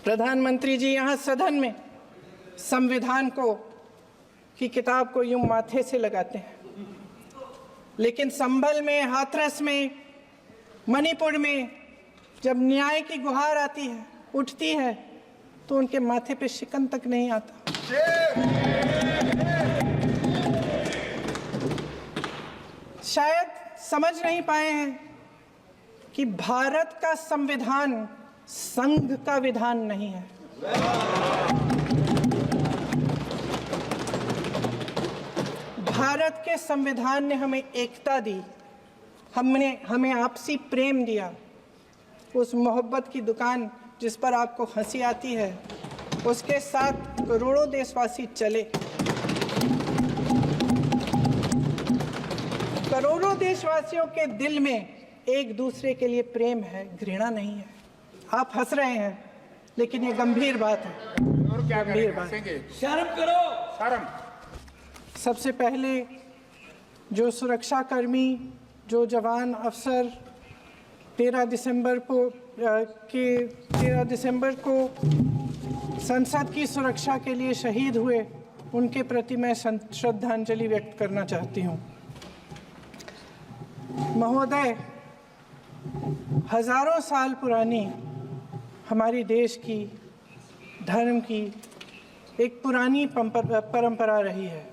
प्रधानमंत्री जी यहाँ सदन में संविधान को की किताब को यूं माथे से लगाते हैं, लेकिन संभल में, हाथरस में, मणिपुर में जब न्याय की गुहार आती है, उठती है, तो उनके माथे पे शिकन तक नहीं आता। शायद समझ नहीं पाए हैं कि भारत का संविधान संघ का विधान नहीं है। भारत के संविधान ने हमें एकता दी, हमें आपसी प्रेम दिया। उस मोहब्बत की दुकान जिस पर आपको हंसी आती है, उसके साथ करोड़ों देशवासी चले। करोड़ों देशवासियों के दिल में एक दूसरे के लिए प्रेम है, घृणा नहीं है। आप हंस रहे हैं, लेकिन ये गंभीर बात है। और क्या गंभीर बात? शर्म करो, शर्म। सबसे पहले जो सुरक्षाकर्मी, जो जवान अफसर 13 दिसंबर को संसद की सुरक्षा के लिए शहीद हुए, उनके प्रति मैं श्रद्धांजलि व्यक्त करना चाहती हूँ। महोदय, हजारों साल पुरानी हमारी देश की, धर्म की एक पुरानी परंपरा रही है।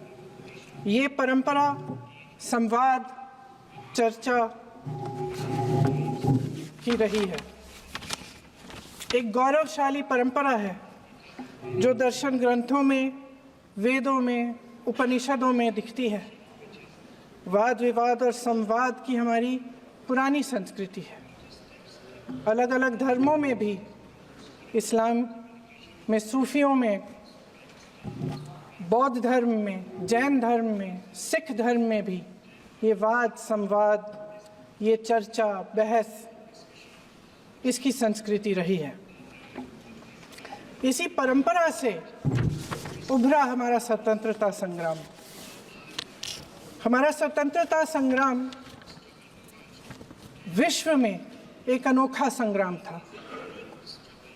ये परंपरा संवाद, चर्चा की रही है। एक गौरवशाली परंपरा है जो दर्शन ग्रंथों में, वेदों में, उपनिषदों में दिखती है। वाद विवाद और संवाद की हमारी पुरानी संस्कृति है। अलग अलग धर्मों में भी, इस्लाम में, सूफियों में, बौद्ध धर्म में, जैन धर्म में, सिख धर्म में भी ये वाद संवाद, ये चर्चा, बहस, इसकी संस्कृति रही है। इसी परंपरा से उभरा हमारा स्वतंत्रता संग्राम। हमारा स्वतंत्रता संग्राम विश्व में एक अनोखा संग्राम था,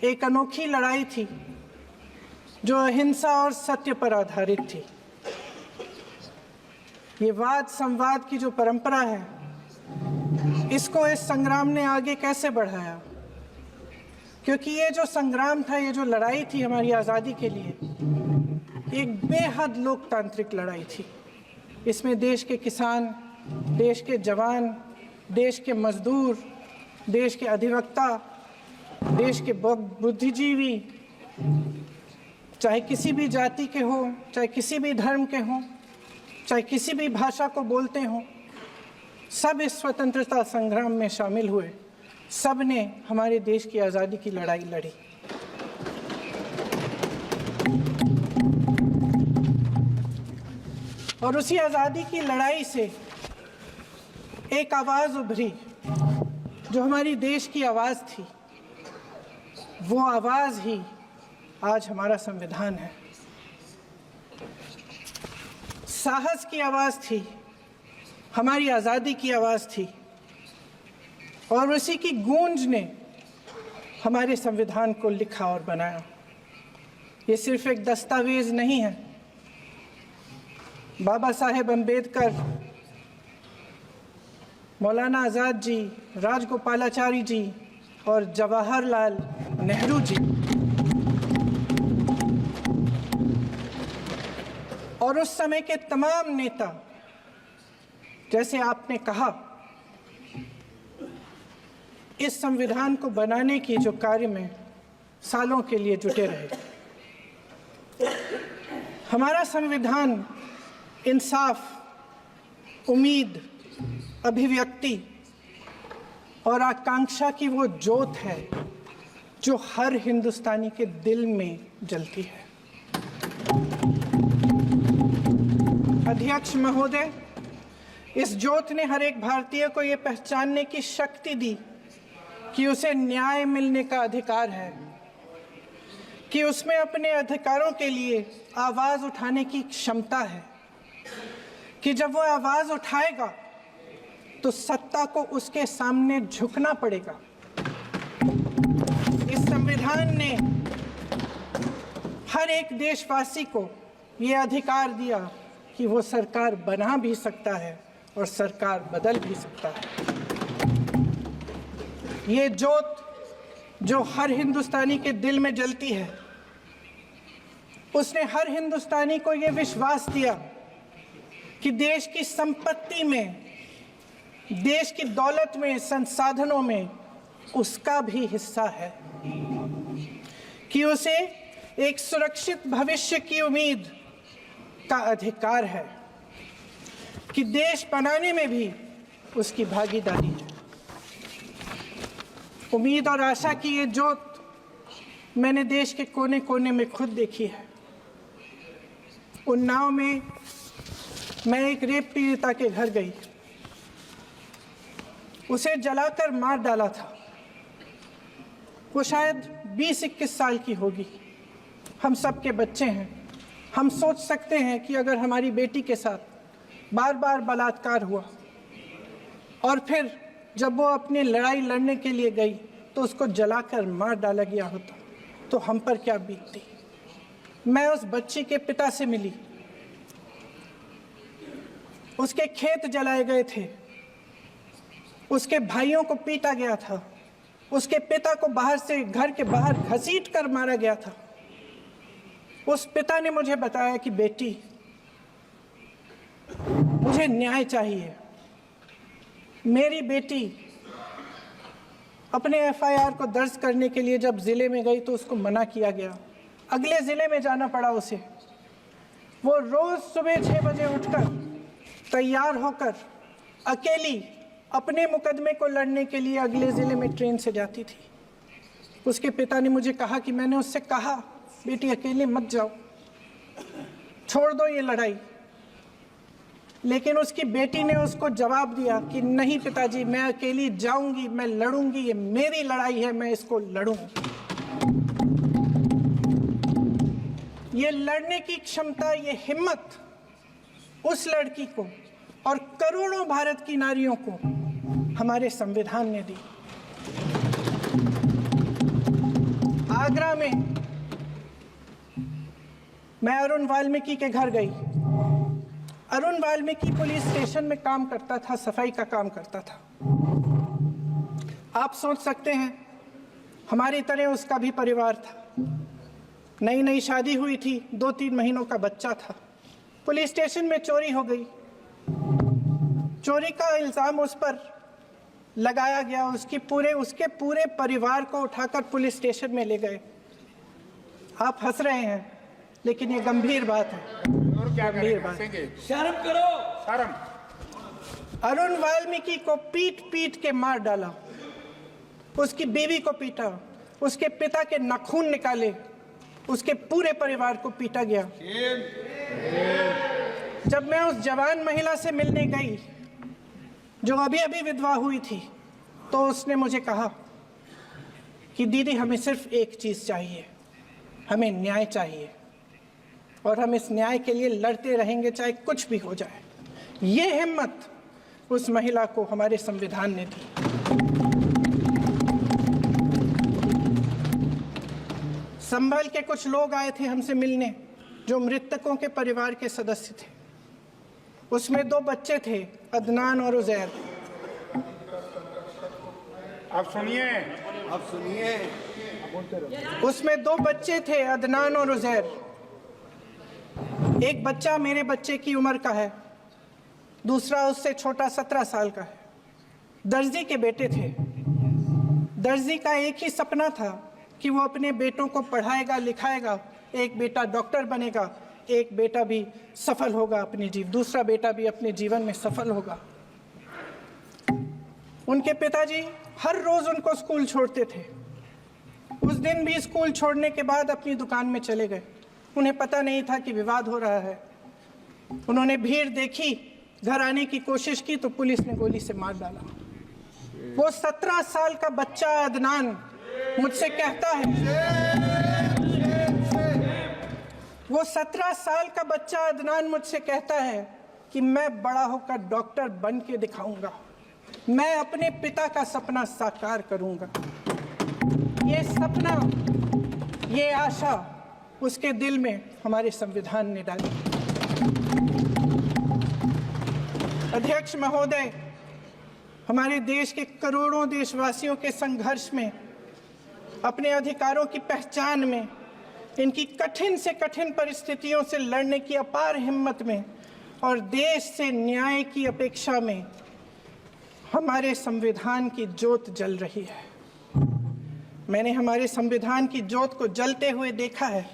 एक अनोखी लड़ाई थी जो अहिंसा और सत्य पर आधारित थी। ये वाद संवाद की जो परंपरा है, इसको इस संग्राम ने आगे कैसे बढ़ाया? क्योंकि ये जो संग्राम था, ये जो लड़ाई थी हमारी आज़ादी के लिए, एक बेहद लोकतांत्रिक लड़ाई थी। इसमें देश के किसान, देश के जवान, देश के मजदूर, देश के अधिवक्ता, देश के बुद्धिजीवी, चाहे किसी भी जाति के हों, चाहे किसी भी धर्म के हों, चाहे किसी भी भाषा को बोलते हों, सब इस स्वतंत्रता संग्राम में शामिल हुए। सब ने हमारे देश की आज़ादी की लड़ाई लड़ी। और उसी आज़ादी की लड़ाई से एक आवाज़ उभरी जो हमारी देश की आवाज़ थी। वो आवाज़ ही आज हमारा संविधान है। साहस की आवाज़ थी, हमारी आज़ादी की आवाज़ थी, और उसी की गूंज ने हमारे संविधान को लिखा और बनाया। ये सिर्फ एक दस्तावेज नहीं है। बाबा साहेब अम्बेडकर, मौलाना आज़ाद जी, राजगोपालाचारी जी और जवाहरलाल नेहरू जी और उस समय के तमाम नेता, जैसे आपने कहा, इस संविधान को बनाने की जो कार्य में सालों के लिए जुटे रहे। हमारा संविधान इंसाफ, उम्मीद, अभिव्यक्ति और आकांक्षा की वो ज्योत है जो हर हिंदुस्तानी के दिल में जलती है। अध्यक्ष महोदय, इस ज्योत ने हर एक भारतीय को ये पहचानने की शक्ति दी कि उसे न्याय मिलने का अधिकार है, कि उसमें अपने अधिकारों के लिए आवाज़ उठाने की क्षमता है, कि जब वो आवाज़ उठाएगा तो सत्ता को उसके सामने झुकना पड़ेगा। इस संविधान ने हर एक देशवासी को ये अधिकार दिया कि वो सरकार बना भी सकता है और सरकार बदल भी सकता है। ये जोत जो हर हिंदुस्तानी के दिल में जलती है, उसने हर हिंदुस्तानी को ये विश्वास दिया कि देश की संपत्ति में, देश की दौलत में, संसाधनों में उसका भी हिस्सा है, कि उसे एक सुरक्षित भविष्य की उम्मीद का अधिकार है, कि देश बनाने में भी उसकी भागीदारी है। उम्मीद और आशा की ये जोत मैंने देश के कोने कोने में खुद देखी है। उन्नाव में मैं एक रेप पीड़िता के घर गई, उसे जलाकर मार डाला था। वो शायद 20-21 साल की होगी। हम सब के बच्चे हैं। हम सोच सकते हैं कि अगर हमारी बेटी के साथ बार बार बलात्कार हुआ और फिर जब वो अपनी लड़ाई लड़ने के लिए गई तो उसको जलाकर मार डाला गया होता तो हम पर क्या बीतती। मैं उस बच्ची के पिता से मिली। उसके खेत जलाए गए थे, उसके भाइयों को पीटा गया था, उसके पिता को बाहर से, घर के बाहर घसीट कर मारा गया था। उस पिता ने मुझे बताया कि बेटी, मुझे न्याय चाहिए। मेरी बेटी अपने एफआईआर को दर्ज करने के लिए जब जिले में गई तो उसको मना किया गया। अगले जिले में जाना पड़ा उसे। वो रोज सुबह 6 बजे उठकर तैयार होकर अकेली अपने मुकदमे को लड़ने के लिए अगले ज़िले में ट्रेन से जाती थी। उसके पिता ने मुझे कहा कि मैंने उससे कहा, बेटी अकेले मत जाओ, छोड़ दो ये लड़ाई। लेकिन उसकी बेटी ने उसको जवाब दिया कि नहीं पिताजी, मैं अकेली जाऊंगी, मैं लड़ूंगी, ये मेरी लड़ाई है, मैं इसको लड़ूंगी। ये लड़ने की क्षमता, ये हिम्मत उस लड़की को और करोड़ों भारत की नारियों को हमारे संविधान ने दी। आगरा में मैं अरुण वाल्मीकि के घर गई। अरुण वाल्मीकि पुलिस स्टेशन में काम करता था, सफाई का काम करता था। आप सोच सकते हैं हमारी तरह उसका भी परिवार था। नई नई शादी हुई थी, 2-3 महीनों का बच्चा था। पुलिस स्टेशन में चोरी हो गई। चोरी का इल्ज़ाम उस पर लगाया गया। उसके पूरे परिवार को उठाकर पुलिस स्टेशन में ले गए। आप हंस रहे हैं, लेकिन ये गंभीर बात है। गंभीर बात। शर्म करो, शर्म। अरुण वाल्मीकि को पीट पीट के मार डाला, उसकी बीवी को पीटा, उसके पिता के नाखून निकाले, उसके पूरे परिवार को पीटा गया। जब मैं उस जवान महिला से मिलने गई जो अभी अभी विधवा हुई थी, तो उसने मुझे कहा कि दीदी, हमें सिर्फ एक चीज़ चाहिए, हमें न्याय चाहिए और हम इस न्याय के लिए लड़ते रहेंगे, चाहे कुछ भी हो जाए। ये हिम्मत उस महिला को हमारे संविधान ने दी। संभल के कुछ लोग आए थे हमसे मिलने जो मृतकों के परिवार के सदस्य थे। उसमें 2 बच्चे थे, अदनान और उजैर। आप सुनिए। उसमें 2 बच्चे थे, अदनान और उजैर। एक बच्चा मेरे बच्चे की उम्र का है, दूसरा उससे छोटा 17 साल का है। दर्जी के बेटे थे। दर्जी का एक ही सपना था कि वो अपने बेटों को पढ़ाएगा, लिखाएगा। एक बेटा डॉक्टर बनेगा, एक बेटा भी सफल होगा दूसरा बेटा भी अपने जीवन में सफल होगा। उनके पिताजी हर रोज उनको स्कूल छोड़ते थे। उस दिन भी स्कूल छोड़ने के बाद अपनी दुकान में चले गए। उन्हें पता नहीं था कि विवाद हो रहा है। उन्होंने भीड़ देखी, घर आने की कोशिश की तो पुलिस ने गोली से मार डाला। वो 17 साल का बच्चा अदनान मुझसे कहता है, वो 17 साल का बच्चा अदनान मुझसे कहता है कि मैं बड़ा होकर डॉक्टर बन के दिखाऊंगा, मैं अपने पिता का सपना साकार करूंगा। ये सपना, ये आशा उसके दिल में हमारे संविधान ने डाली। अध्यक्ष महोदय, हमारे देश के करोड़ों देशवासियों के संघर्ष में, अपने अधिकारों की पहचान में, इनकी कठिन से कठिन परिस्थितियों से लड़ने की अपार हिम्मत में और देश से न्याय की अपेक्षा में हमारे संविधान की ज्योत जल रही है। मैंने हमारे संविधान की ज्योत को जलते हुए देखा है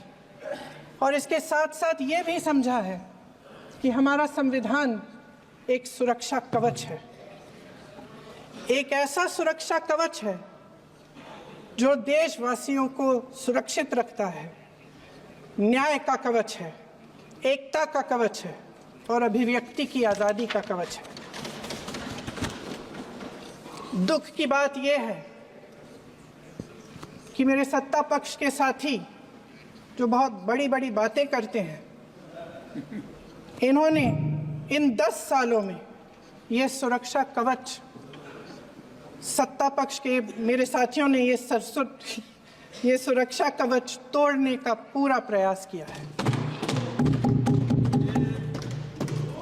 और इसके साथ साथ ये भी समझा है कि हमारा संविधान एक सुरक्षा कवच है, एक ऐसा सुरक्षा कवच है जो देशवासियों को सुरक्षित रखता है, न्याय का कवच है, एकता का कवच है और अभिव्यक्ति की आज़ादी का कवच है। दुख की बात यह है कि मेरे सत्ता पक्ष के साथी जो बहुत बड़ी बड़ी बातें करते हैं, इन्होंने इन 10 सालों में ये सुरक्षा कवच, सत्ता पक्ष के मेरे साथियों ने ये सुरक्षा कवच तोड़ने का पूरा प्रयास किया है।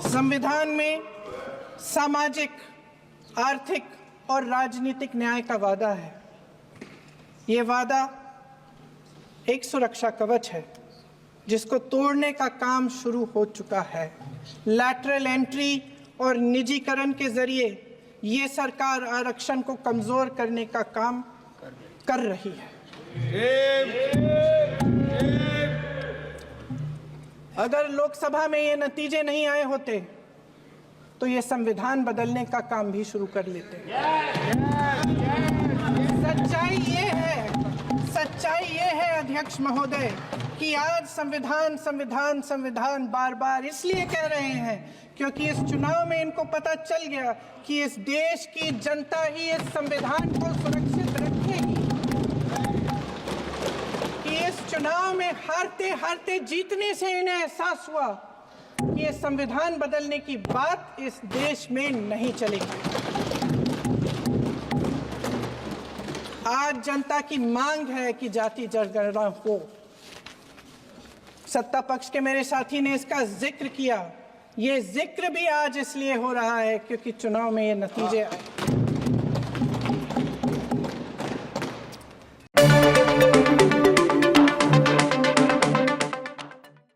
संविधान में सामाजिक, आर्थिक और राजनीतिक न्याय का वादा है। ये वादा एक सुरक्षा कवच है जिसको तोड़ने का काम शुरू हो चुका है। लैटरल एंट्री और निजीकरण के जरिए ये सरकार आरक्षण को कमजोर करने का काम कर रही है। अगर लोकसभा में ये नतीजे नहीं आए होते तो ये संविधान बदलने का काम भी शुरू कर लेते। सच्चाई ये है अध्यक्ष महोदय कि आज संविधान बार बार इसलिए कह रहे हैं क्योंकि इस चुनाव में इनको पता चल गया कि इस देश की जनता ही इस संविधान को सुरक्षित रखेगी, कि इस चुनाव में हारते हारते जीतने से इन्हें एहसास हुआ कि ये संविधान बदलने की बात इस देश में नहीं चलेगी। आज जनता की मांग है कि जाति जनगणना हो। सत्ता पक्ष के मेरे साथी ने इसका जिक्र किया। ये जिक्र भी आज इसलिए हो रहा है क्योंकि चुनाव में ये नतीजे आए।